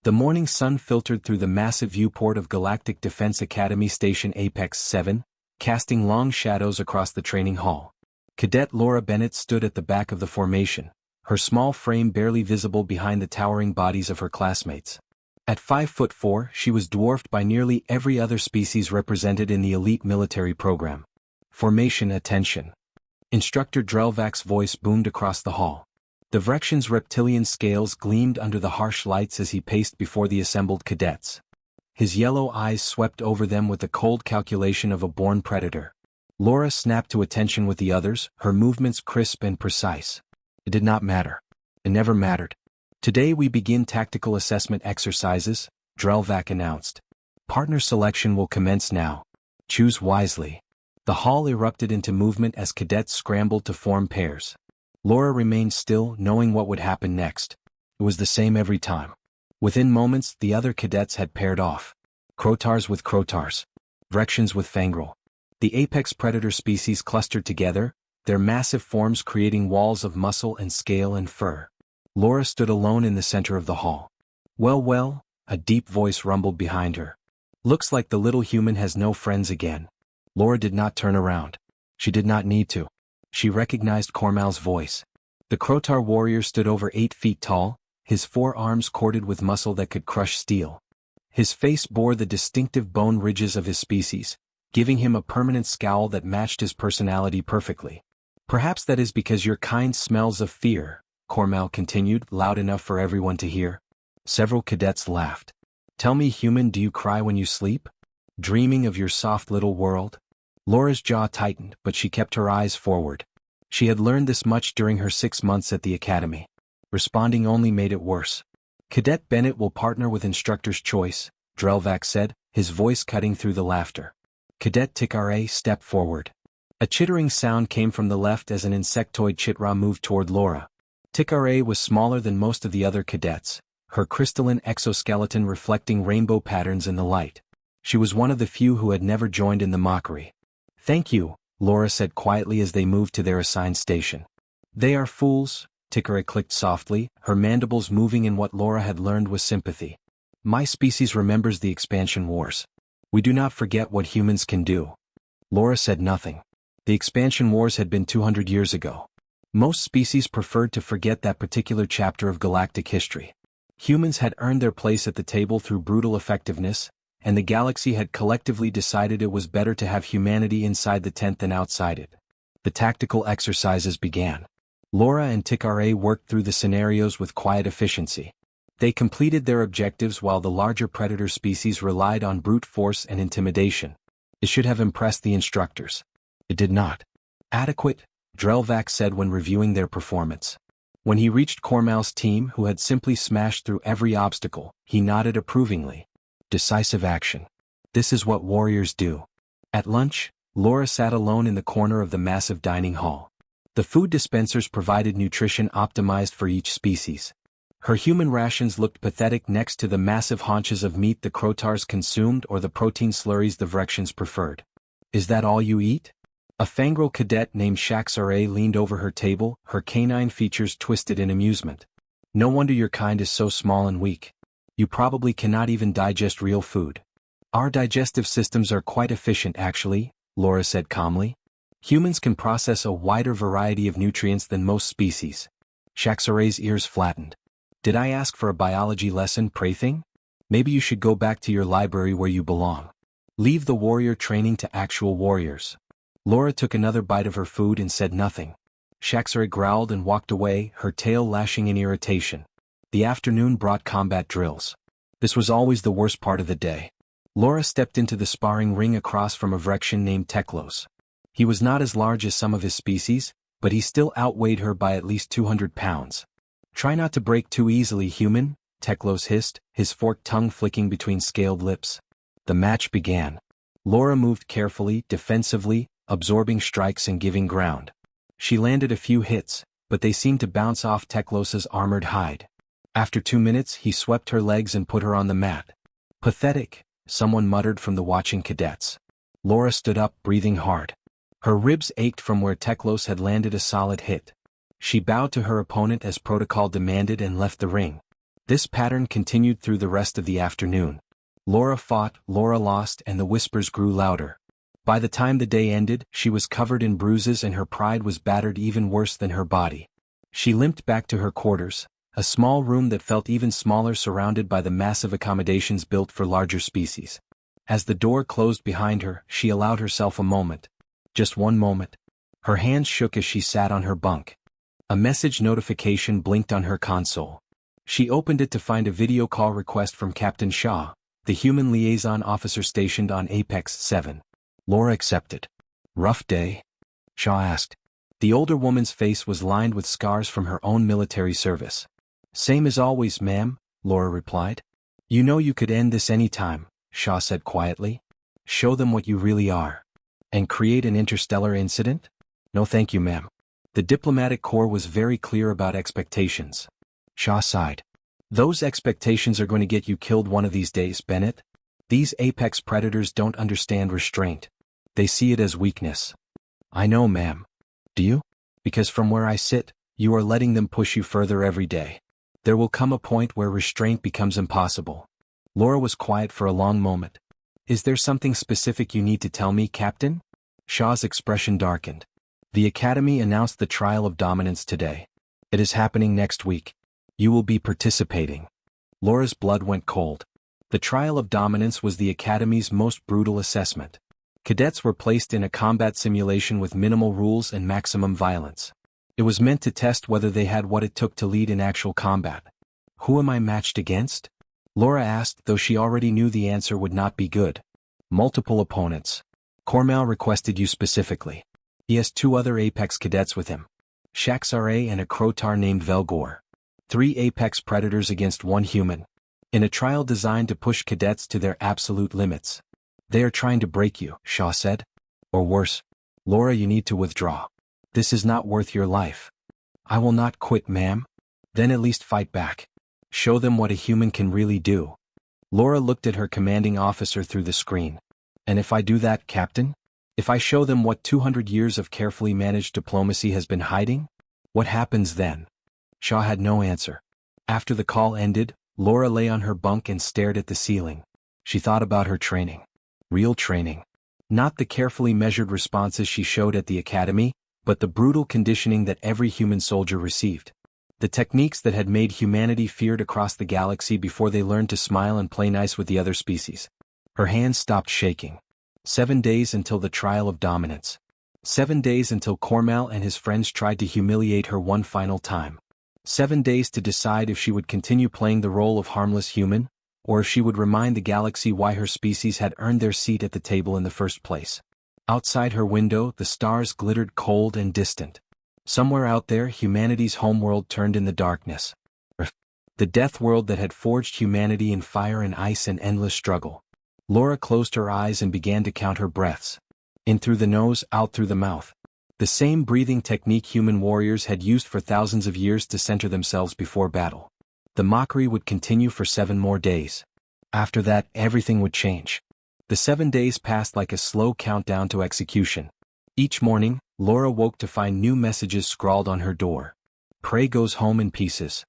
The morning sun filtered through the massive viewport of Galactic Defense Academy Station Apex 7, casting long shadows across the training hall. Cadet Laura Bennett stood at the back of the formation, her small frame barely visible behind the towering bodies of her classmates. At 5'4", she was dwarfed by nearly every other species represented in the elite military program. Formation attention. Instructor Drelvak's voice boomed across the hall. The Vrexion's reptilian scales gleamed under the harsh lights as he paced before the assembled cadets. His yellow eyes swept over them with the cold calculation of a born predator. Laura snapped to attention with the others, her movements crisp and precise. It did not matter. It never mattered. Today we begin tactical assessment exercises, Drelvak announced. Partner selection will commence now. Choose wisely. The hall erupted into movement as cadets scrambled to form pairs. Laura remained still, knowing what would happen next. It was the same every time. Within moments, the other cadets had paired off. Crotars with Crotars. Vrexions with Fangrel. The apex predator species clustered together, their massive forms creating walls of muscle and scale and fur. Laura stood alone in the center of the hall. Well, a deep voice rumbled behind her. Looks like the little human has no friends again. Laura did not turn around. She did not need to. She recognized Cormal's voice. The Crotar warrior stood over 8 feet tall, his 4 arms corded with muscle that could crush steel. His face bore the distinctive bone ridges of his species, giving him a permanent scowl that matched his personality perfectly. Perhaps that is because your kind smells of fear, Cormal continued, loud enough for everyone to hear. Several cadets laughed. Tell me, human, do you cry when you sleep? Dreaming of your soft little world? Laura's jaw tightened, but she kept her eyes forward. She had learned this much during her 6 months at the academy. Responding only made it worse. Cadet Bennett will partner with Instructor's Choice, Drelvak said, his voice cutting through the laughter. Cadet Tikare stepped forward. A chittering sound came from the left as an insectoid chitra moved toward Laura. Tikare was smaller than most of the other cadets, her crystalline exoskeleton reflecting rainbow patterns in the light. She was one of the few who had never joined in the mockery. Thank you, Laura said quietly as they moved to their assigned station. They are fools, Tikare clicked softly, her mandibles moving in what Laura had learned was sympathy. My species remembers the expansion wars. We do not forget what humans can do. Laura said nothing. The expansion wars had been 200 years ago. Most species preferred to forget that particular chapter of galactic history. Humans had earned their place at the table through brutal effectiveness, and the galaxy had collectively decided it was better to have humanity inside the tent than outside it. The tactical exercises began. Laura and Tikare worked through the scenarios with quiet efficiency. They completed their objectives while the larger predator species relied on brute force and intimidation. It should have impressed the instructors. It did not. Adequate, Drelvak said when reviewing their performance. When he reached Cormal's team, who had simply smashed through every obstacle, he nodded approvingly. Decisive action. This is what warriors do. At lunch, Laura sat alone in the corner of the massive dining hall. The food dispensers provided nutrition optimized for each species. Her human rations looked pathetic next to the massive haunches of meat the Crotars consumed or the protein slurries the Vrexions preferred. Is that all you eat? A Fangrel cadet named Shaxare leaned over her table, her canine features twisted in amusement. No wonder your kind is so small and weak. You probably cannot even digest real food. Our digestive systems are quite efficient actually, Laura said calmly. Humans can process a wider variety of nutrients than most species. Shaxare's ears flattened. Did I ask for a biology lesson, Praything? Maybe you should go back to your library where you belong. Leave the warrior training to actual warriors. Laura took another bite of her food and said nothing. Shaxare growled and walked away, her tail lashing in irritation. The afternoon brought combat drills. This was always the worst part of the day. Laura stepped into the sparring ring across from a Vrexion named Teklos. He was not as large as some of his species, but he still outweighed her by at least 200 pounds. Try not to break too easily, human, Teklos hissed, his forked tongue flicking between scaled lips. The match began. Laura moved carefully, defensively, absorbing strikes and giving ground. She landed a few hits, but they seemed to bounce off Teklos's armored hide. After 2 minutes, he swept her legs and put her on the mat. Pathetic, someone muttered from the watching cadets. Laura stood up, breathing hard. Her ribs ached from where Teklos had landed a solid hit. She bowed to her opponent as protocol demanded and left the ring. This pattern continued through the rest of the afternoon. Laura fought, Laura lost, and the whispers grew louder. By the time the day ended, she was covered in bruises and her pride was battered even worse than her body. She limped back to her quarters, a small room that felt even smaller surrounded by the massive accommodations built for larger species. As the door closed behind her, she allowed herself a moment. Just one moment. Her hands shook as she sat on her bunk. A message notification blinked on her console. She opened it to find a video call request from Captain Shaw, the human liaison officer stationed on Apex 7. Laura accepted. "Rough day?" Shaw asked. The older woman's face was lined with scars from her own military service. "Same as always, ma'am," Laura replied. "You know you could end this any time," Shaw said quietly. "Show them what you really are. And create an interstellar incident? No thank you, ma'am." The diplomatic corps was very clear about expectations. Shaw sighed. "Those expectations are going to get you killed one of these days, Bennett. These apex predators don't understand restraint. They see it as weakness." "I know, ma'am." "Do you? Because from where I sit, you are letting them push you further every day. There will come a point where restraint becomes impossible." Laura was quiet for a long moment. "Is there something specific you need to tell me, Captain?" Shaw's expression darkened. "The Academy announced the trial of dominance today. It is happening next week. You will be participating." Laura's blood went cold. The trial of dominance was the Academy's most brutal assessment. Cadets were placed in a combat simulation with minimal rules and maximum violence. It was meant to test whether they had what it took to lead in actual combat. "Who am I matched against?" Laura asked, though she already knew the answer would not be good. "Multiple opponents. Cormel requested you specifically. He has 2 other Apex cadets with him. Shaxare and a Crotar named Velgor. 3 Apex predators against 1 human. In a trial designed to push cadets to their absolute limits. They are trying to break you," Shaw said. "Or worse. Laura, you need to withdraw. This is not worth your life." "I will not quit, ma'am." "Then at least fight back. Show them what a human can really do." Laura looked at her commanding officer through the screen. "And if I do that, Captain? If I show them what 200 years of carefully managed diplomacy has been hiding? What happens then?" Shaw had no answer. After the call ended, Laura lay on her bunk and stared at the ceiling. She thought about her training. Real training. Not the carefully measured responses she showed at the Academy, but the brutal conditioning that every human soldier received. The techniques that had made humanity feared across the galaxy before they learned to smile and play nice with the other species. Her hands stopped shaking. 7 days until the trial of dominance. 7 days until Cormel and his friends tried to humiliate her one final time. 7 days to decide if she would continue playing the role of harmless human, or if she would remind the galaxy why her species had earned their seat at the table in the first place. Outside her window, the stars glittered cold and distant. Somewhere out there, humanity's homeworld turned in the darkness. The death world that had forged humanity in fire and ice and endless struggle. Laura closed her eyes and began to count her breaths. In through the nose, out through the mouth. The same breathing technique human warriors had used for thousands of years to center themselves before battle. The mockery would continue for 7 more days. After that, everything would change. The 7 days passed like a slow countdown to execution. Each morning, Laura woke to find new messages scrawled on her door. "Prey goes home in pieces.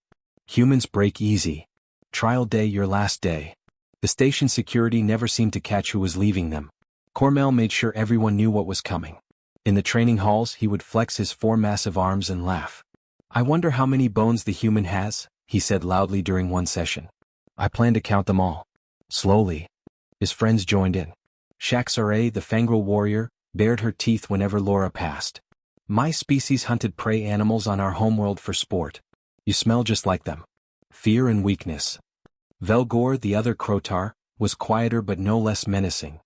Humans break easy. Trial day your last day." The station security never seemed to catch who was leaving them. Cormel made sure everyone knew what was coming. In the training halls, he would flex his 4 massive arms and laugh. "I wonder how many bones the human has," he said loudly during one session. "I plan to count them all." Slowly. His friends joined in. Shaxare, the Fangrel warrior, bared her teeth whenever Laura passed. "My species hunted prey animals on our homeworld for sport. You smell just like them. Fear and weakness." Velgor, the other Crotar, was quieter but no less menacing.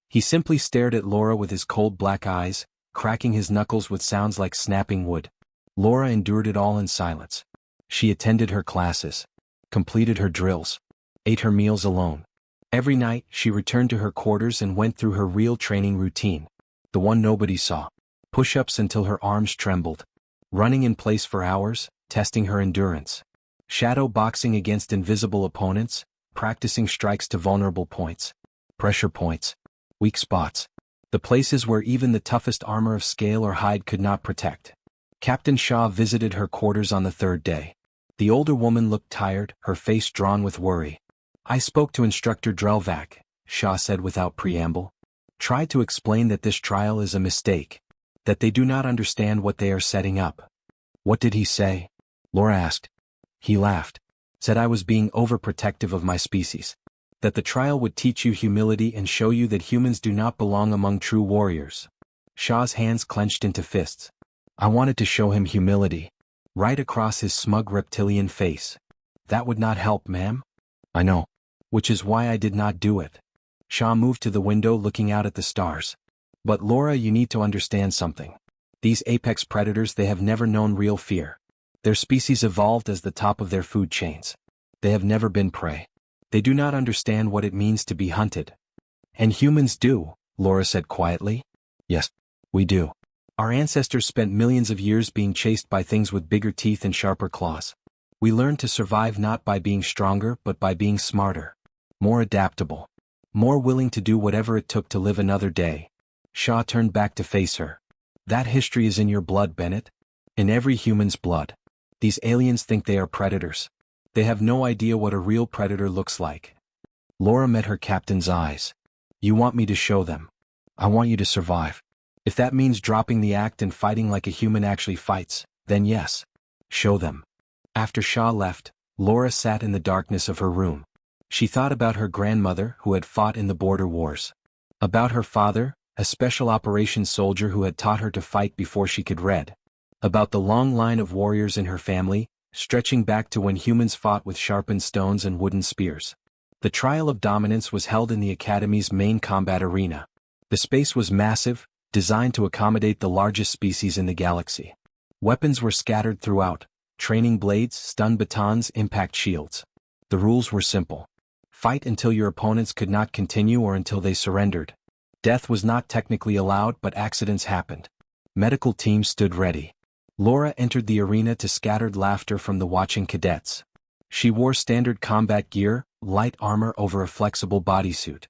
He simply stared at Laura with his cold black eyes, cracking his knuckles with sounds like snapping wood. Laura endured it all in silence. She attended her classes, completed her drills, ate her meals alone. Every night, she returned to her quarters and went through her real training routine. The one nobody saw. Push-ups until her arms trembled. Running in place for hours, testing her endurance. Shadow boxing against invisible opponents, practicing strikes to vulnerable points. Pressure points. Weak spots. The places where even the toughest armor of scale or hide could not protect. Captain Shaw visited her quarters on the 3rd day. The older woman looked tired, her face drawn with worry. I spoke to Instructor Drelvac, Shaw said without preamble. Tried to explain that this trial is a mistake. That they do not understand what they are setting up. What did he say? Laura asked. He laughed. Said I was being overprotective of my species. That the trial would teach you humility and show you that humans do not belong among true warriors. Shaw's hands clenched into fists. I wanted to show him humility. Right across his smug reptilian face. That would not help, ma'am. I know. Which is why I did not do it. Shaw moved to the window looking out at the stars. But Laura, you need to understand something. These apex predators, they have never known real fear. Their species evolved as the top of their food chains. They have never been prey. They do not understand what it means to be hunted. And humans do, Laura said quietly. Yes, we do. Our ancestors spent millions of years being chased by things with bigger teeth and sharper claws. We learned to survive not by being stronger but by being smarter. More adaptable. More willing to do whatever it took to live another day. Shaw turned back to face her. That history is in your blood, Bennett. In every human's blood. These aliens think they are predators. They have no idea what a real predator looks like. Laura met her captain's eyes. You want me to show them. I want you to survive. If that means dropping the act and fighting like a human actually fights, then yes. Show them. After Shaw left, Laura sat in the darkness of her room. She thought about her grandmother who had fought in the border wars. About her father, a special operations soldier who had taught her to fight before she could read. About the long line of warriors in her family, stretching back to when humans fought with sharpened stones and wooden spears. The trial of dominance was held in the Academy's main combat arena. The space was massive, designed to accommodate the largest species in the galaxy. Weapons were scattered throughout, training blades, stun batons, impact shields. The rules were simple. Fight until your opponents could not continue or until they surrendered. Death was not technically allowed, but accidents happened. Medical teams stood ready. Laura entered the arena to scattered laughter from the watching cadets. She wore standard combat gear, light armor over a flexible bodysuit.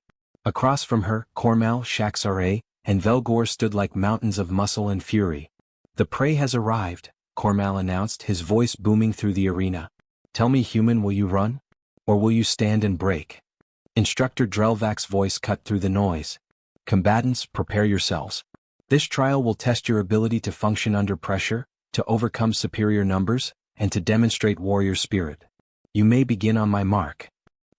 Across from her, Cormal, Shaxare, and Velgor stood like mountains of muscle and fury. The prey has arrived, Cormal announced, his voice booming through the arena. Tell me, human, will you run? Or will you stand and break? Instructor Drelvac's voice cut through the noise. Combatants, prepare yourselves. This trial will test your ability to function under pressure, to overcome superior numbers, and to demonstrate warrior spirit. You may begin on my mark.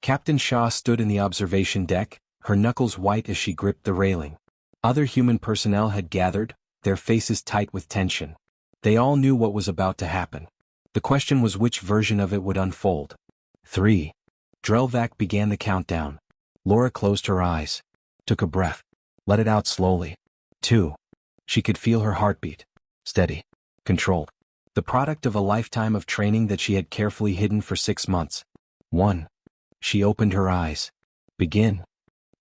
Captain Shaw stood in the observation deck, her knuckles white as she gripped the railing. Other human personnel had gathered, their faces tight with tension. They all knew what was about to happen. The question was which version of it would unfold. 3. Drelvac began the countdown. Laura closed her eyes. Took a breath. Let it out slowly. 2. She could feel her heartbeat. Steady. Controlled. The product of a lifetime of training that she had carefully hidden for 6 months. 1. She opened her eyes. Begin.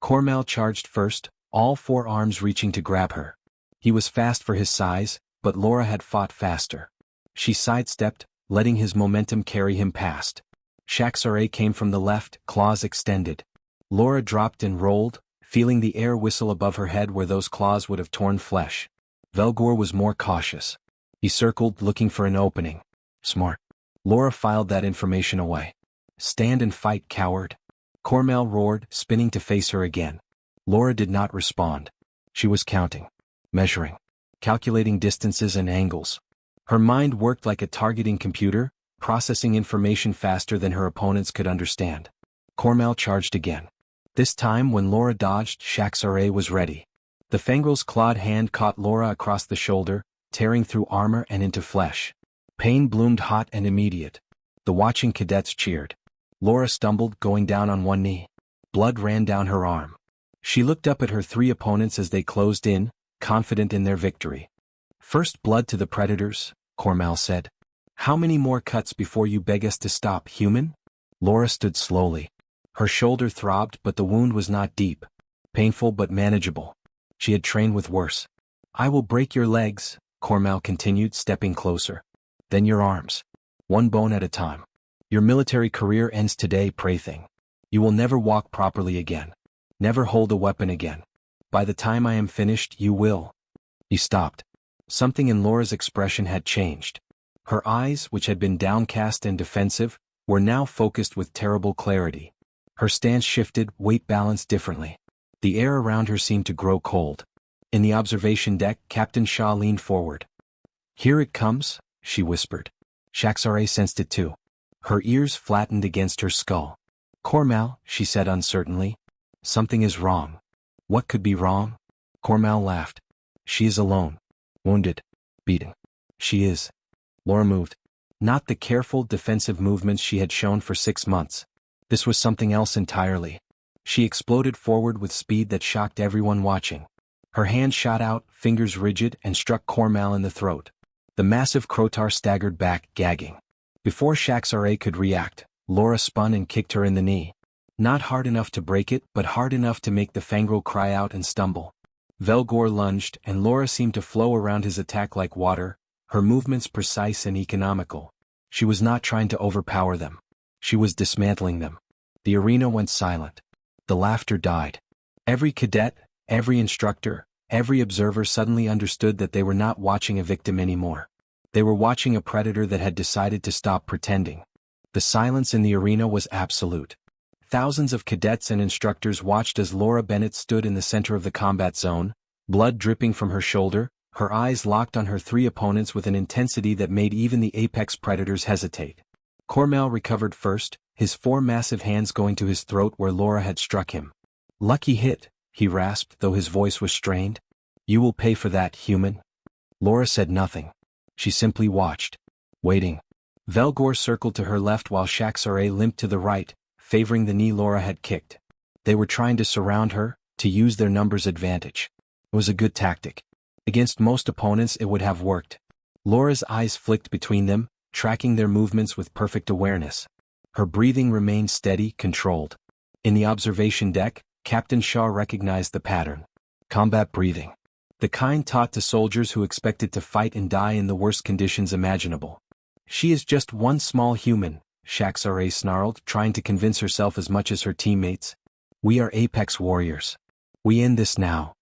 Cormal charged first, all 4 arms reaching to grab her. He was fast for his size, but Laura had fought faster. She sidestepped, letting his momentum carry him past. Shaxare came from the left, claws extended. Laura dropped and rolled, feeling the air whistle above her head where those claws would have torn flesh. Velgor was more cautious. He circled, looking for an opening. Smart. Laura filed that information away. Stand and fight, coward. Cormal roared, spinning to face her again. Laura did not respond. She was counting. Measuring. Calculating distances and angles. Her mind worked like a targeting computer, processing information faster than her opponents could understand. Cormal charged again. This time, when Laura dodged, Shaxare was ready. The Fangrel's clawed hand caught Laura across the shoulder, tearing through armor and into flesh. Pain bloomed hot and immediate. The watching cadets cheered. Laura stumbled, going down on one knee. Blood ran down her arm. She looked up at her 3 opponents as they closed in, confident in their victory. First blood to the predators, Cormal said. How many more cuts before you beg us to stop, human? Laura stood slowly. Her shoulder throbbed, but the wound was not deep. Painful but manageable. She had trained with worse. I will break your legs, Cormal continued, stepping closer. Then your arms. 1 bone at a time. Your military career ends today, prey thing. You will never walk properly again. Never hold a weapon again. By the time I am finished, you will. He stopped. Something in Laura's expression had changed. Her eyes, which had been downcast and defensive, were now focused with terrible clarity. Her stance shifted, weight balanced differently. The air around her seemed to grow cold. In the observation deck, Captain Shaw leaned forward. "Here it comes," she whispered. Shaxare sensed it too. Her ears flattened against her skull. "Cormal," she said uncertainly. "Something is wrong." "What could be wrong?" Cormal laughed. "She is alone. Wounded. Beaten." "She is." Laura moved. Not the careful, defensive movements she had shown for 6 months. This was something else entirely. She exploded forward with speed that shocked everyone watching. Her hand shot out, fingers rigid, and struck Cormal in the throat. The massive Crotar staggered back, gagging. Before Shaxare could react, Laura spun and kicked her in the knee. Not hard enough to break it, but hard enough to make the Fangrel cry out and stumble. Velgor lunged, and Laura seemed to flow around his attack like water, her movements precise and economical. She was not trying to overpower them. She was dismantling them. The arena went silent. The laughter died. Every cadet, every instructor, every observer suddenly understood that they were not watching a victim anymore. They were watching a predator that had decided to stop pretending. The silence in the arena was absolute. Thousands of cadets and instructors watched as Laura Bennett stood in the center of the combat zone, blood dripping from her shoulder, her eyes locked on her 3 opponents with an intensity that made even the apex predators hesitate. Cormal recovered first, his 4 massive hands going to his throat where Laura had struck him. "Lucky hit," he rasped, though his voice was strained. "You will pay for that, human." Laura said nothing. She simply watched. Waiting. Velgor circled to her left while Shaxare limped to the right, favoring the knee Laura had kicked. They were trying to surround her, to use their numbers advantage. It was a good tactic. Against most opponents it would have worked. Laura's eyes flicked between them, tracking their movements with perfect awareness. Her breathing remained steady, controlled. In the observation deck, Captain Shaw recognized the pattern. Combat breathing. The kind taught to soldiers who expected to fight and die in the worst conditions imaginable. "She is just one small human," Shaxare snarled, trying to convince herself as much as her teammates. "We are Apex warriors. We end this now."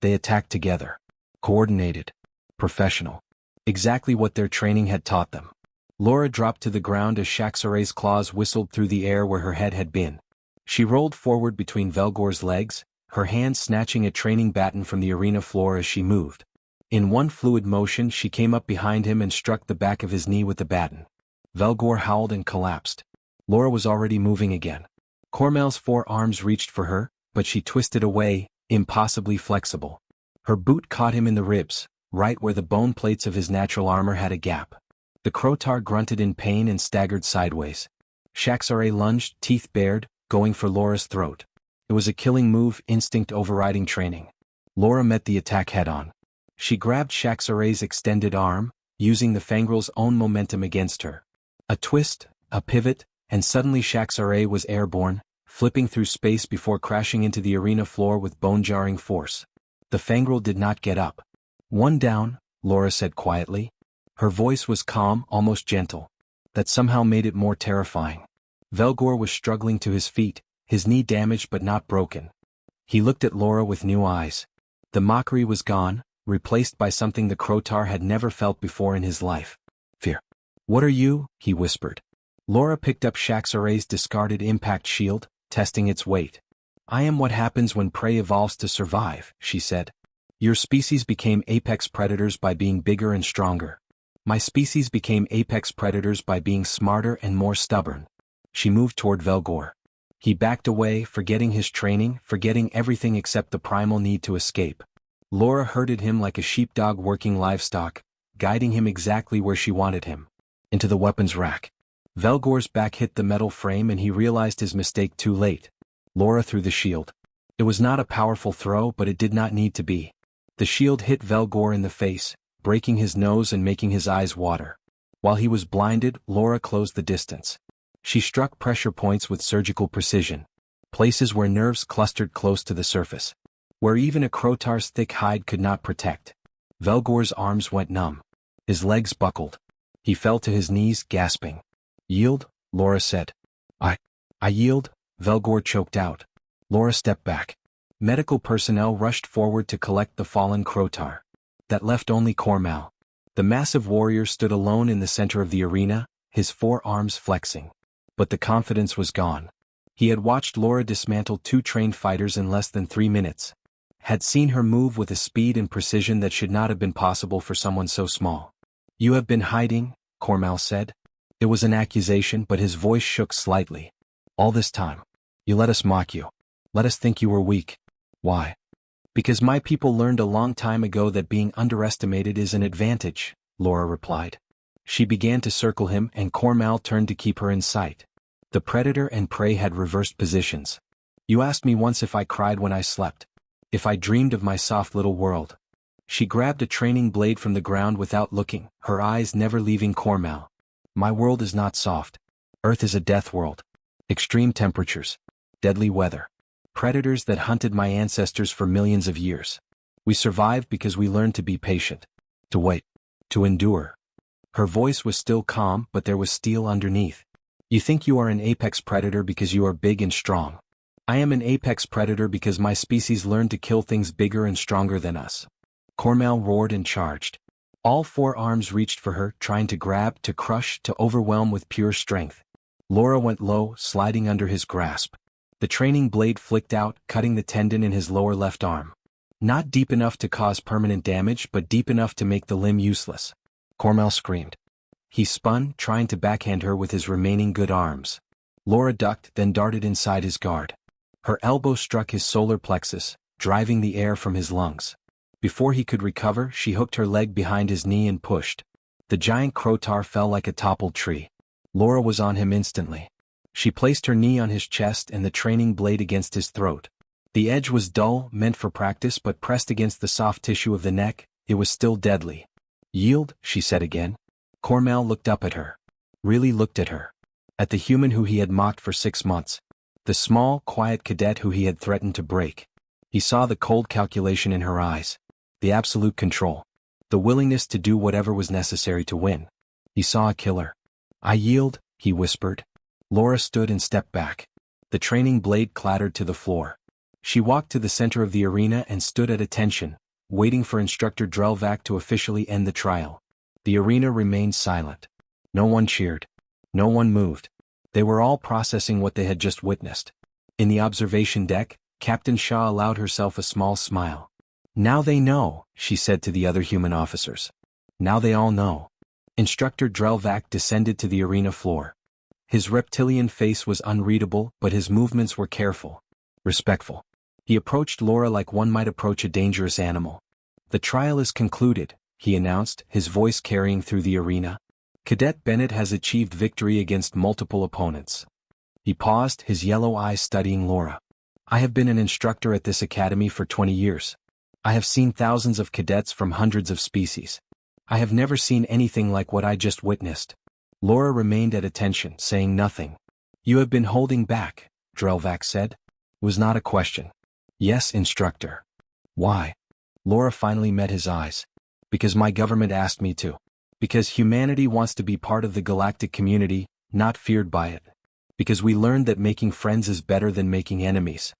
They attacked together. Coordinated. Professional. Exactly what their training had taught them. Laura dropped to the ground as Shaxare's claws whistled through the air where her head had been. She rolled forward between Velgor's legs, her hand snatching a training baton from the arena floor as she moved. In one fluid motion she came up behind him and struck the back of his knee with the baton. Velgor howled and collapsed. Laura was already moving again. Cormal's 4 arms reached for her, but she twisted away, impossibly flexible. Her boot caught him in the ribs, right where the bone plates of his natural armor had a gap. The Crotar grunted in pain and staggered sideways. Shaxare lunged, teeth bared, going for Laura's throat. It was a killing move, instinct overriding training. Laura met the attack head-on. She grabbed Shaxare's extended arm, using the Fangrel's own momentum against her. A twist, a pivot, and suddenly Shaxare was airborne, flipping through space before crashing into the arena floor with bone-jarring force. The Fangrel did not get up. "One down," Laura said quietly. Her voice was calm, almost gentle. That somehow made it more terrifying. Velgor was struggling to his feet, his knee damaged but not broken. He looked at Laura with new eyes. The mockery was gone, replaced by something the Crotar had never felt before in his life. Fear. "What are you?" he whispered. Laura picked up Shaxare's discarded impact shield, testing its weight. "I am what happens when prey evolves to survive," she said. "Your species became apex predators by being bigger and stronger. My species became apex predators by being smarter and more stubborn." She moved toward Velgor. He backed away, forgetting his training, forgetting everything except the primal need to escape. Laura herded him like a sheepdog working livestock, guiding him exactly where she wanted him. Into the weapons rack. Velgor's back hit the metal frame and he realized his mistake too late. Laura threw the shield. It was not a powerful throw, but it did not need to be. The shield hit Velgor in the face, breaking his nose and making his eyes water. While he was blinded, Laura closed the distance. She struck pressure points with surgical precision. Places where nerves clustered close to the surface. Where even a Crotar's thick hide could not protect. Velgor's arms went numb. His legs buckled. He fell to his knees, gasping. "Yield," Laura said. I yield," Velgor choked out. Laura stepped back. Medical personnel rushed forward to collect the fallen Crotar. That left only Cormal. The massive warrior stood alone in the center of the arena, his 4 arms flexing. But the confidence was gone. He had watched Laura dismantle 2 trained fighters in less than 3 minutes. Had seen her move with a speed and precision that should not have been possible for someone so small. "You have been hiding," Cormal said. It was an accusation, but his voice shook slightly. "All this time. You let us mock you. Let us think you were weak. Why?" "Because my people learned a long time ago that being underestimated is an advantage," Laura replied. She began to circle him, and Cormal turned to keep her in sight. The predator and prey had reversed positions. "You asked me once if I cried when I slept. If I dreamed of my soft little world." She grabbed a training blade from the ground without looking, her eyes never leaving Cormal. "My world is not soft. Earth is a death world. Extreme temperatures. Deadly weather. Predators that hunted my ancestors for millions of years. We survived because we learned to be patient. To wait. To endure." Her voice was still calm, but there was steel underneath. "You think you are an apex predator because you are big and strong. I am an apex predator because my species learned to kill things bigger and stronger than us." Cormal roared and charged. All 4 arms reached for her, trying to grab, to crush, to overwhelm with pure strength. Laura went low, sliding under his grasp. The training blade flicked out, cutting the tendon in his lower left arm. Not deep enough to cause permanent damage, but deep enough to make the limb useless. Cormal screamed. He spun, trying to backhand her with his remaining good arms. Laura ducked, then darted inside his guard. Her elbow struck his solar plexus, driving the air from his lungs. Before he could recover, she hooked her leg behind his knee and pushed. The giant Crotar fell like a toppled tree. Laura was on him instantly. She placed her knee on his chest and the training blade against his throat. The edge was dull, meant for practice, but pressed against the soft tissue of the neck, it was still deadly. "Yield," she said again. Cormal looked up at her. Really looked at her. At the human who he had mocked for 6 months. The small, quiet cadet who he had threatened to break. He saw the cold calculation in her eyes. The absolute control. The willingness to do whatever was necessary to win. He saw a killer. "I yield," he whispered. Laura stood and stepped back. The training blade clattered to the floor. She walked to the center of the arena and stood at attention, waiting for Instructor Drelvac to officially end the trial. The arena remained silent. No one cheered. No one moved. They were all processing what they had just witnessed. In the observation deck, Captain Shaw allowed herself a small smile. "Now they know," she said to the other human officers. "Now they all know." Instructor Drelvac descended to the arena floor. His reptilian face was unreadable, but his movements were careful, respectful. He approached Laura like one might approach a dangerous animal. "The trial is concluded," he announced, his voice carrying through the arena. "Cadet Bennett has achieved victory against multiple opponents." He paused, his yellow eyes studying Laura. "I have been an instructor at this academy for 20 years. I have seen thousands of cadets from hundreds of species. I have never seen anything like what I just witnessed." Laura remained at attention, saying nothing. "You have been holding back," Drelvac said. It was not a question. "Yes, instructor." "Why?" Laura finally met his eyes. "Because my government asked me to. Because humanity wants to be part of the galactic community, not feared by it. Because we learned that making friends is better than making enemies."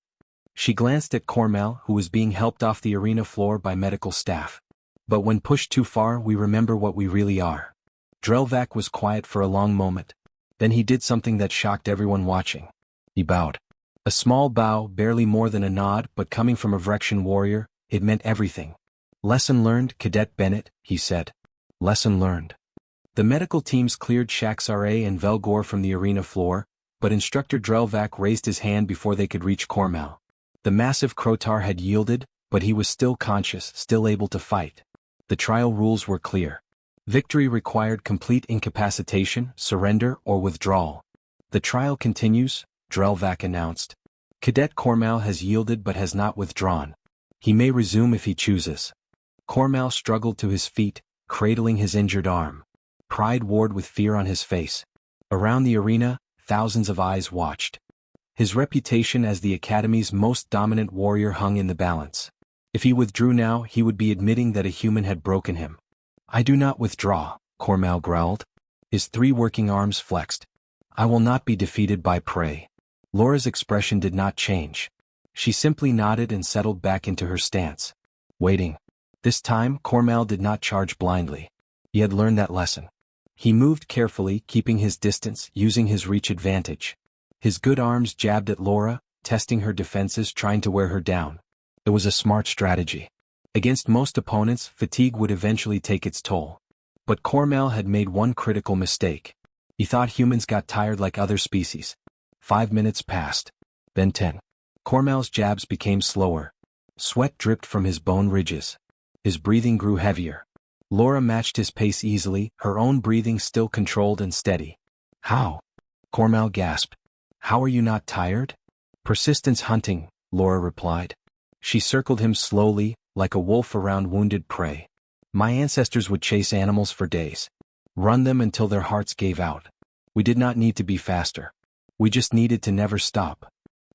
She glanced at Cormal, who was being helped off the arena floor by medical staff. "But when pushed too far, we remember what we really are." Drelvac was quiet for a long moment. Then he did something that shocked everyone watching. He bowed. A small bow, barely more than a nod, but coming from a Vrexian warrior, it meant everything. "Lesson learned, Cadet Bennett," he said. "Lesson learned." The medical teams cleared Shaxare and Velgor from the arena floor, but Instructor Drelvac raised his hand before they could reach Cormal. The massive Crotar had yielded, but he was still conscious, still able to fight. The trial rules were clear. Victory required complete incapacitation, surrender, or withdrawal. "The trial continues," Drelvac announced. "Cadet Cormal has yielded but has not withdrawn. He may resume if he chooses." Cormal struggled to his feet, cradling his injured arm. Pride warred with fear on his face. Around the arena, thousands of eyes watched. His reputation as the Academy's most dominant warrior hung in the balance. If he withdrew now, he would be admitting that a human had broken him. "I do not withdraw," Cormal growled. His 3 working arms flexed. "I will not be defeated by prey." Laura's expression did not change. She simply nodded and settled back into her stance. Waiting. This time, Cormal did not charge blindly. He had learned that lesson. He moved carefully, keeping his distance, using his reach advantage. His good arms jabbed at Laura, testing her defenses, trying to wear her down. It was a smart strategy. Against most opponents, fatigue would eventually take its toll. But Cormel had made one critical mistake. He thought humans got tired like other species. 5 minutes passed. Then 10. Cormel's jabs became slower. Sweat dripped from his bone ridges. His breathing grew heavier. Laura matched his pace easily, her own breathing still controlled and steady. How? Cormel gasped. How are you not tired? Persistence hunting, Laura replied. She circled him slowly, like a wolf around wounded prey. My ancestors would chase animals for days. Run them until their hearts gave out. We did not need to be faster. We just needed to never stop.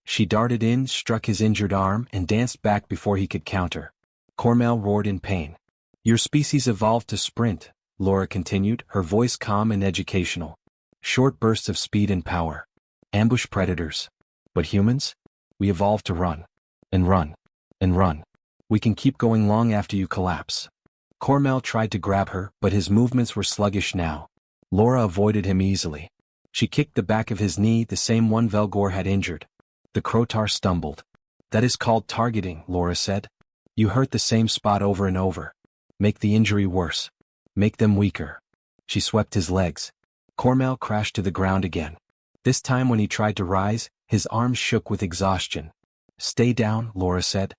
She darted in, struck his injured arm, and danced back before he could counter. Cormel roared in pain. Your species evolved to sprint, Laura continued, her voice calm and educational. Short bursts of speed and power. Ambush predators. But humans? We evolved to run. And run. And run. We can keep going long after you collapse. Cormel tried to grab her, but his movements were sluggish now. Laura avoided him easily. She kicked the back of his knee, the same one Velgor had injured. The Crotar stumbled. That is called targeting, Laura said. You hurt the same spot over and over. Make the injury worse. Make them weaker. She swept his legs. Cormel crashed to the ground again. This time when he tried to rise, his arms shook with exhaustion. Stay down, Laura said.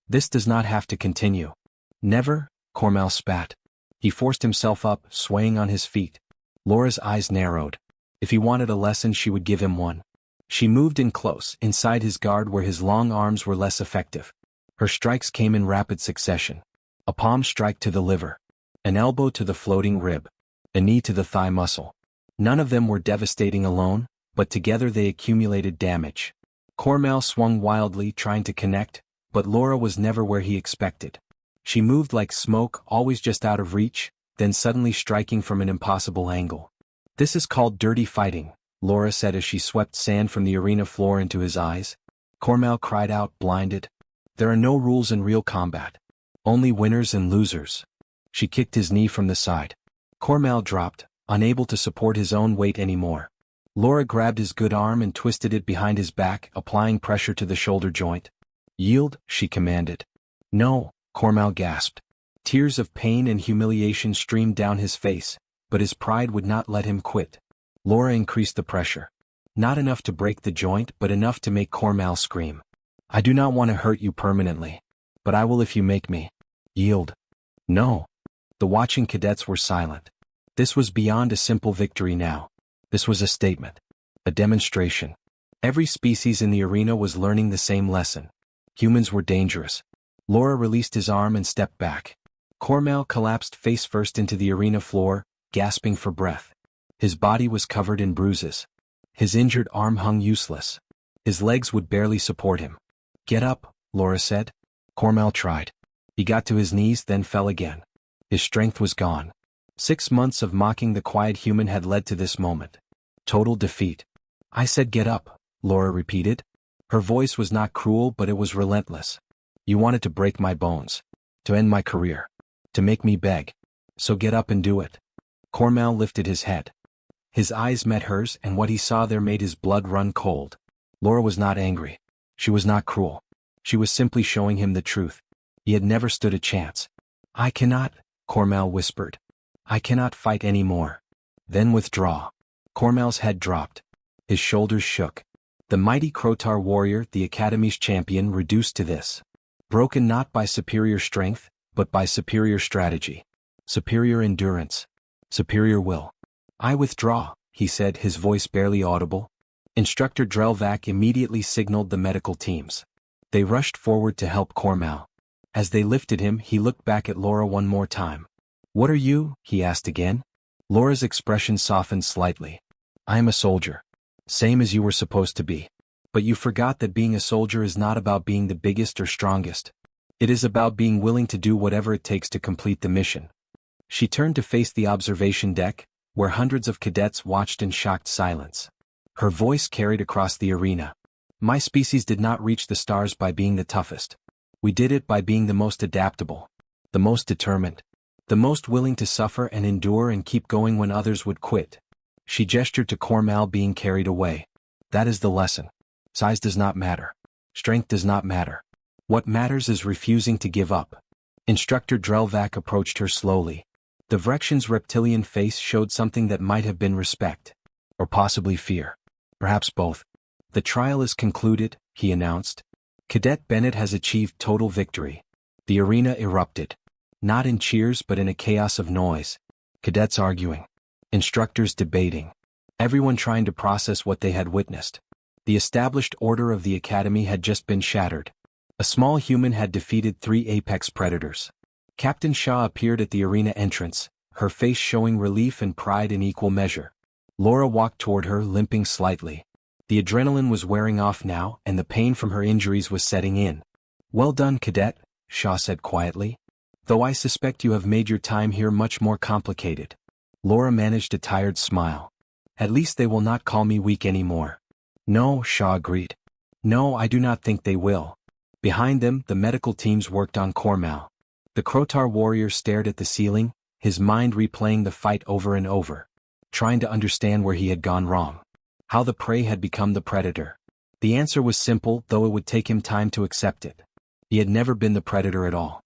This does not have to continue. Never, Cormel spat. He forced himself up, swaying on his feet. Laura's eyes narrowed. If he wanted a lesson, she would give him one. She moved in close, inside his guard where his long arms were less effective. Her strikes came in rapid succession. A palm strike to the liver. An elbow to the floating rib. A knee to the thigh muscle. None of them were devastating alone, but together they accumulated damage. Cormel swung wildly, trying to connect, but Laura was never where he expected. She moved like smoke, always just out of reach, then suddenly striking from an impossible angle. This is called dirty fighting, Laura said as she swept sand from the arena floor into his eyes. Cormel cried out, blinded. There are no rules in real combat. Only winners and losers. She kicked his knee from the side. Cormel dropped, unable to support his own weight anymore. Laura grabbed his good arm and twisted it behind his back, applying pressure to the shoulder joint. Yield, she commanded. No, Cormel gasped. Tears of pain and humiliation streamed down his face, but his pride would not let him quit. Laura increased the pressure. Not enough to break the joint, but enough to make Cormel scream. I do not want to hurt you permanently, but I will if you make me. Yield. No. The watching cadets were silent. This was beyond a simple victory now. This was a statement. A demonstration. Every species in the arena was learning the same lesson. Humans were dangerous. Laura released his arm and stepped back. Cormel collapsed face first into the arena floor, gasping for breath. His body was covered in bruises. His injured arm hung useless. His legs would barely support him. Get up, Laura said. Cormel tried. He got to his knees, then fell again. His strength was gone. 6 months of mocking the quiet human had led to this moment. Total defeat. I said get up, Laura repeated. Her voice was not cruel, but it was relentless. You wanted to break my bones. To end my career. To make me beg. So get up and do it. Cormel lifted his head. His eyes met hers, and what he saw there made his blood run cold. Laura was not angry. She was not cruel. She was simply showing him the truth. He had never stood a chance. I cannot, Cormel whispered. I cannot fight anymore. Then withdraw. Cormel's head dropped. His shoulders shook. The mighty Crotar warrior, the Academy's champion, reduced to this. Broken not by superior strength, but by superior strategy. Superior endurance. Superior will. I withdraw, he said, his voice barely audible. Instructor Drelvac immediately signaled the medical teams. They rushed forward to help Cormel. As they lifted him, he looked back at Laura one more time. What are you? He asked again. Laura's expression softened slightly. I am a soldier. Same as you were supposed to be. But you forgot that being a soldier is not about being the biggest or strongest. It is about being willing to do whatever it takes to complete the mission. She turned to face the observation deck, where hundreds of cadets watched in shocked silence. Her voice carried across the arena. My species did not reach the stars by being the toughest. We did it by being the most adaptable, the most determined, The most willing to suffer and endure and keep going when others would quit. She gestured to Cormal being carried away. That is the lesson. Size does not matter. Strength does not matter. What matters is refusing to give up. Instructor Drelvac approached her slowly. The Vrexian's reptilian face showed something that might have been respect. Or possibly fear. Perhaps both. The trial is concluded, he announced. Cadet Bennett has achieved total victory. The arena erupted. Not in cheers but in a chaos of noise. Cadets arguing. Instructors debating. Everyone trying to process what they had witnessed. The established order of the academy had just been shattered. A small human had defeated 3 apex predators. Captain Shaw appeared at the arena entrance, her face showing relief and pride in equal measure. Laura walked toward her, limping slightly. The adrenaline was wearing off now, and the pain from her injuries was setting in. Well done, Cadet, Shaw said quietly. Though I suspect you have made your time here much more complicated. Laura managed a tired smile. At least they will not call me weak anymore. No, Shaw agreed. No, I do not think they will. Behind them, the medical teams worked on Cormal. The Crotar warrior stared at the ceiling, his mind replaying the fight over and over. Trying to understand where he had gone wrong. How the prey had become the predator. The answer was simple, though it would take him time to accept it. He had never been the predator at all.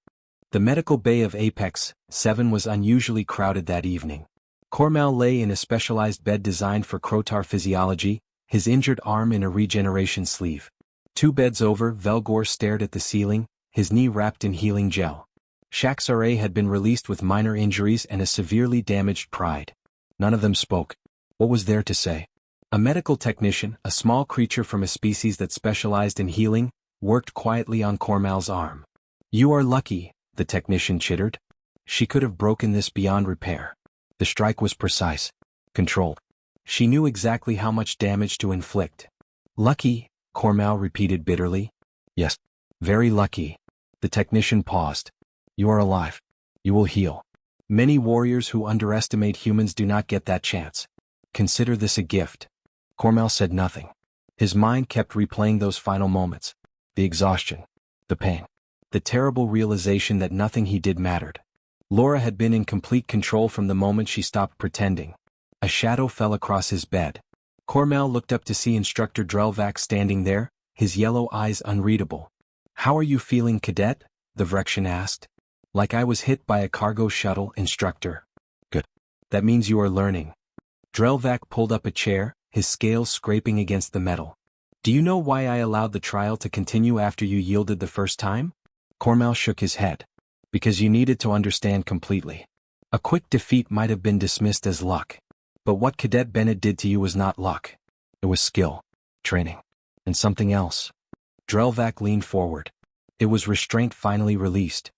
The medical bay of Apex 7 was unusually crowded that evening. Cormal lay in a specialized bed designed for Crotar physiology, his injured arm in a regeneration sleeve. 2 beds over, Velgor stared at the ceiling, his knee wrapped in healing gel. Shaxare had been released with minor injuries and a severely damaged pride. None of them spoke. What was there to say? A medical technician, a small creature from a species that specialized in healing, worked quietly on Cormal's arm. You are lucky, the technician chittered. She could have broken this beyond repair. The strike was precise. Controlled. She knew exactly how much damage to inflict. Lucky, Cormal repeated bitterly. Yes. Very lucky. The technician paused. You are alive. You will heal. Many warriors who underestimate humans do not get that chance. Consider this a gift. Cormal said nothing. His mind kept replaying those final moments. The exhaustion. The pain. The terrible realization that nothing he did mattered. Laura had been in complete control from the moment she stopped pretending. A shadow fell across his bed. Cormal looked up to see Instructor Drelvac standing there, his yellow eyes unreadable. How are you feeling, Cadet? The Vrexian asked. Like I was hit by a cargo shuttle, Instructor. Good. That means you are learning. Drelvac pulled up a chair, his scales scraping against the metal. Do you know why I allowed the trial to continue after you yielded the first time? Cormal shook his head. Because you needed to understand completely. A quick defeat might have been dismissed as luck. But what Cadet Bennett did to you was not luck. It was skill, training, and something else. Drelvac leaned forward. It was restraint finally released.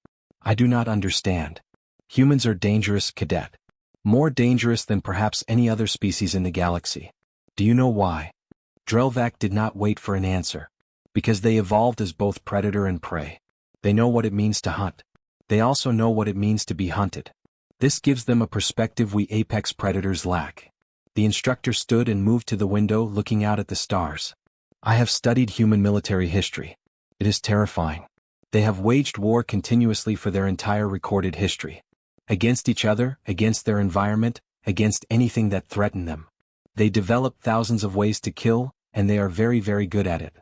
I do not understand. Humans are dangerous, Cadet. More dangerous than perhaps any other species in the galaxy. Do you know why? Drelvac did not wait for an answer. Because they evolved as both predator and prey. They know what it means to hunt. They also know what it means to be hunted. This gives them a perspective we apex predators lack. The instructor stood and moved to the window, looking out at the stars. I have studied human military history. It is terrifying. They have waged war continuously for their entire recorded history. Against each other, against their environment, against anything that threatened them. They developed thousands of ways to kill, and they are very, very good at it.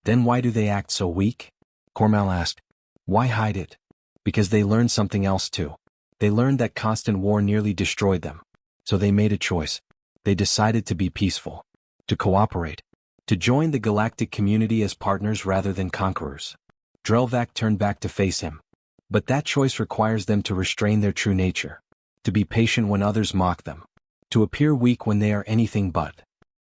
Then why do they act so weak? Cormal asked. Why hide it? Because they learned something else too. They learned that constant war nearly destroyed them. So they made a choice. They decided to be peaceful. To cooperate. To join the galactic community as partners rather than conquerors. Drelvac turned back to face him. But that choice requires them to restrain their true nature. To be patient when others mock them. To appear weak when they are anything but.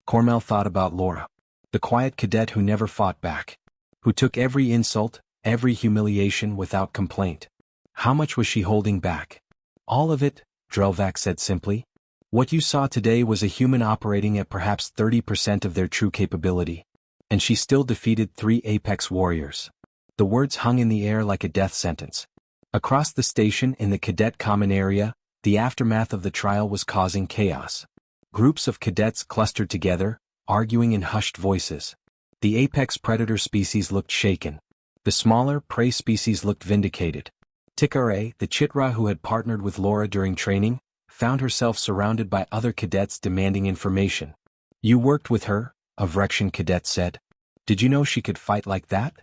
Cormal thought about Laura. The quiet cadet who never fought back. Who took every insult, every humiliation without complaint. How much was she holding back? All of it, Drelvac said simply. What you saw today was a human operating at perhaps 30% of their true capability. And she still defeated 3 apex warriors. The words hung in the air like a death sentence. Across the station in the cadet common area, the aftermath of the trial was causing chaos. Groups of cadets clustered together, arguing in hushed voices. The apex predator species looked shaken. The smaller prey species looked vindicated. Tikare, the Chitra who had partnered with Laura during training, found herself surrounded by other cadets demanding information. You worked with her, a Vrexian cadet said. Did you know she could fight like that?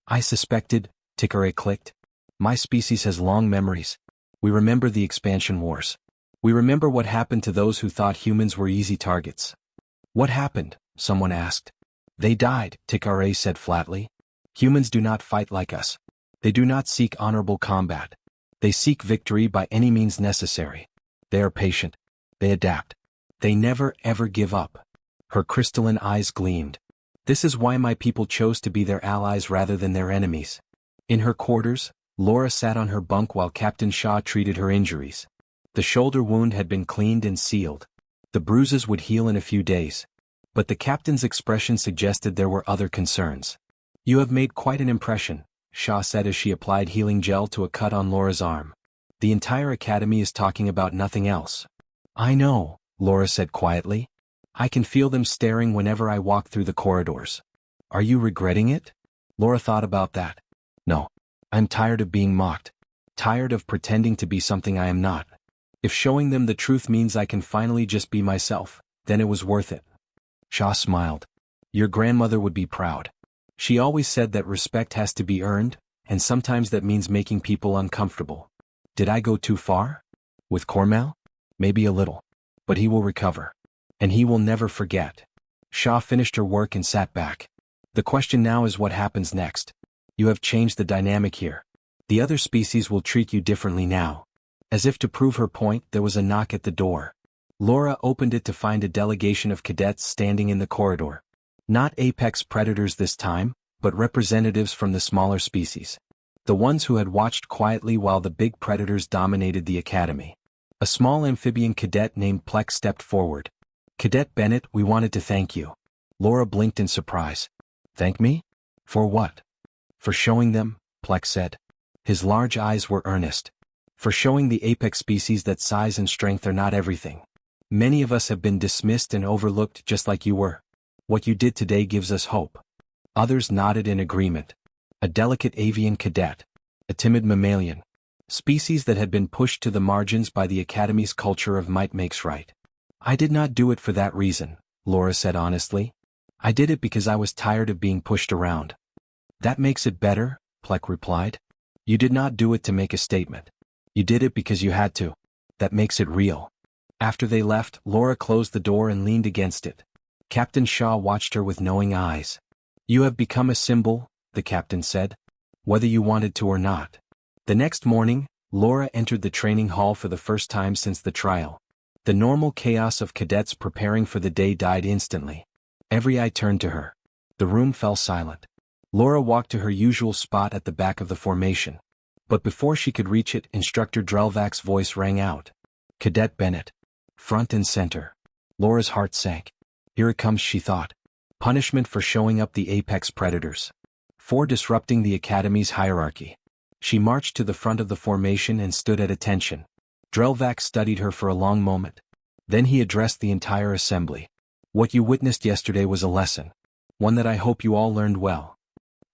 I suspected, Tikare clicked. My species has long memories. We remember the expansion wars. We remember what happened to those who thought humans were easy targets. What happened? Someone asked. They died, Tikare said flatly. Humans do not fight like us. They do not seek honorable combat. They seek victory by any means necessary. They are patient. They adapt. They never ever give up. Her crystalline eyes gleamed. This is why my people chose to be their allies rather than their enemies. In her quarters, Laura sat on her bunk while Captain Shaw treated her injuries. The shoulder wound had been cleaned and sealed. The bruises would heal in a few days. But the captain's expression suggested there were other concerns. You have made quite an impression, Shaw said as she applied healing gel to a cut on Laura's arm. The entire academy is talking about nothing else. I know, Laura said quietly. I can feel them staring whenever I walk through the corridors. Are you regretting it? Laura thought about that. No. I'm tired of being mocked. Tired of pretending to be something I am not. If showing them the truth means I can finally just be myself, then it was worth it. Shaw smiled. Your grandmother would be proud. She always said that respect has to be earned, and sometimes that means making people uncomfortable. Did I go too far? With Cormel? Maybe a little. But he will recover. And he will never forget. Shaw finished her work and sat back. The question now is what happens next. You have changed the dynamic here. The other species will treat you differently now. As if to prove her point, there was a knock at the door. Laura opened it to find a delegation of cadets standing in the corridor. Not apex predators this time, but representatives from the smaller species. The ones who had watched quietly while the big predators dominated the academy. A small amphibian cadet named Plex stepped forward. Cadet Bennett, we wanted to thank you. Laura blinked in surprise. Thank me? For what? For showing them, Plex said. His large eyes were earnest. For showing the apex species that size and strength are not everything. Many of us have been dismissed and overlooked just like you were. What you did today gives us hope. Others nodded in agreement. A delicate avian cadet. A timid mammalian. Species that had been pushed to the margins by the Academy's culture of might makes right. I did not do it for that reason, Laura said honestly. I did it because I was tired of being pushed around. That makes it better, Plex replied. You did not do it to make a statement. You did it because you had to. That makes it real. After they left, Laura closed the door and leaned against it. Captain Shaw watched her with knowing eyes. You have become a symbol, the captain said. Whether you wanted to or not. The next morning, Laura entered the training hall for the first time since the trial. The normal chaos of cadets preparing for the day died instantly. Every eye turned to her. The room fell silent. Laura walked to her usual spot at the back of the formation. But before she could reach it, Instructor Drelvak's voice rang out. Cadet Bennett. Front and center. Laura's heart sank. Here it comes, she thought. Punishment for showing up the apex predators. For disrupting the Academy's hierarchy. She marched to the front of the formation and stood at attention. Drelvak studied her for a long moment. Then he addressed the entire assembly. What you witnessed yesterday was a lesson. One that I hope you all learned well.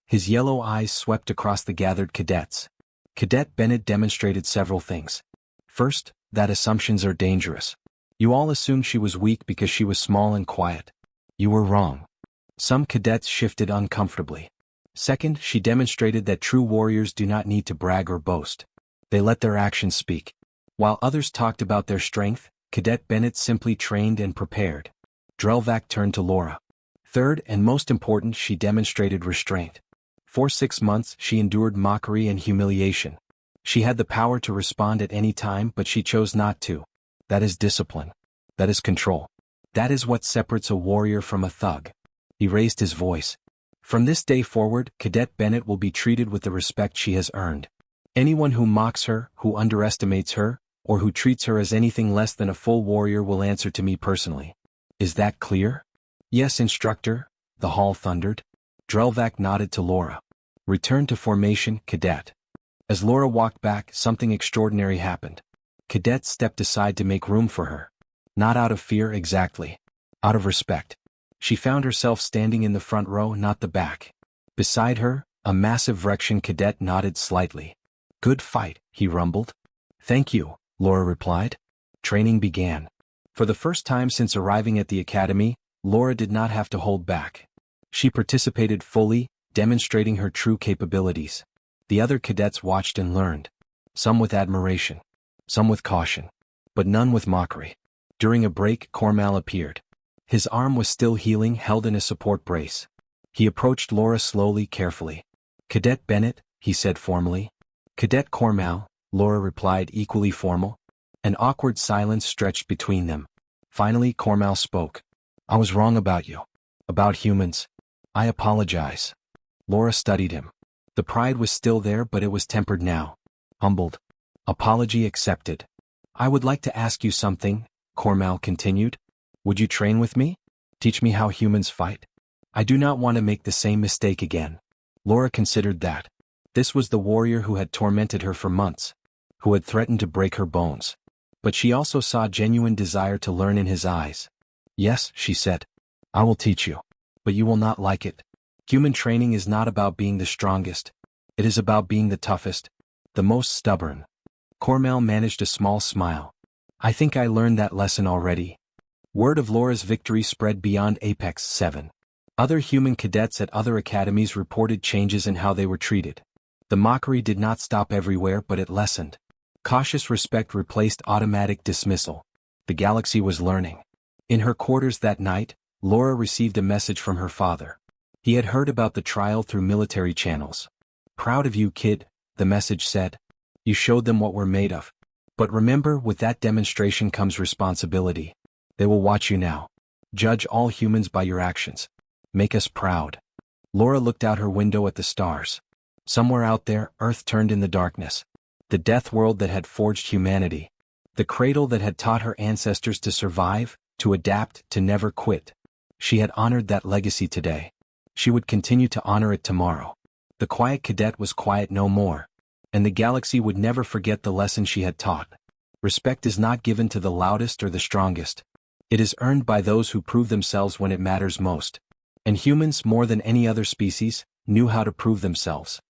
His yellow eyes swept across the gathered cadets. Cadet Bennett demonstrated several things. First, that assumptions are dangerous. You all assumed she was weak because she was small and quiet. You were wrong. Some cadets shifted uncomfortably. Second, she demonstrated that true warriors do not need to brag or boast. They let their actions speak. While others talked about their strength, Cadet Bennett simply trained and prepared. Drelvak turned to Laura. Third, and most important, she demonstrated restraint. For 6 months, she endured mockery and humiliation. She had the power to respond at any time, but she chose not to. That is discipline. That is control. That is what separates a warrior from a thug. He raised his voice. From this day forward, Cadet Bennett will be treated with the respect she has earned. Anyone who mocks her, who underestimates her, or who treats her as anything less than a full warrior will answer to me personally. Is that clear? Yes, instructor, the hall thundered. Drelvak nodded to Laura. Return to formation, cadet. As Laura walked back, something extraordinary happened. Cadet stepped aside to make room for her. Not out of fear exactly. Out of respect. She found herself standing in the front row, not the back. Beside her, a massive Vrexian cadet nodded slightly. Good fight, he rumbled. Thank you, Laura replied. Training began. For the first time since arriving at the academy, Laura did not have to hold back. She participated fully, demonstrating her true capabilities. The other cadets watched and learned. Some with admiration. Some with caution. But none with mockery. During a break, Cormal appeared. His arm was still healing, held in a support brace. He approached Laura slowly, carefully. Cadet Bennett, he said formally. Cadet Cormal, Laura replied, equally formal. An awkward silence stretched between them. Finally, Cormal spoke. I was wrong about you. About humans. I apologize. Laura studied him. The pride was still there, but it was tempered now. Humbled. Apology accepted. I would like to ask you something, Cormal continued. Would you train with me? Teach me how humans fight? I do not want to make the same mistake again. Laura considered that. This was the warrior who had tormented her for months, who had threatened to break her bones. But she also saw genuine desire to learn in his eyes. Yes, she said. I will teach you. But you will not like it. Human training is not about being the strongest. It is about being the toughest, the most stubborn. Cormal managed a small smile. I think I learned that lesson already. Word of Laura's victory spread beyond Apex 7. Other human cadets at other academies reported changes in how they were treated. The mockery did not stop everywhere, but it lessened. Cautious respect replaced automatic dismissal. The galaxy was learning. In her quarters that night, Laura received a message from her father. He had heard about the trial through military channels. Proud of you, kid, the message said. You showed them what we're made of. But remember, with that demonstration comes responsibility. They will watch you now. Judge all humans by your actions. Make us proud. Laura looked out her window at the stars. Somewhere out there, Earth turned in the darkness. The death world that had forged humanity. The cradle that had taught her ancestors to survive, to adapt, to never quit. She had honored that legacy today. She would continue to honor it tomorrow. The quiet cadet was quiet no more. And the galaxy would never forget the lesson she had taught. Respect is not given to the loudest or the strongest. It is earned by those who prove themselves when it matters most. And humans, more than any other species, knew how to prove themselves.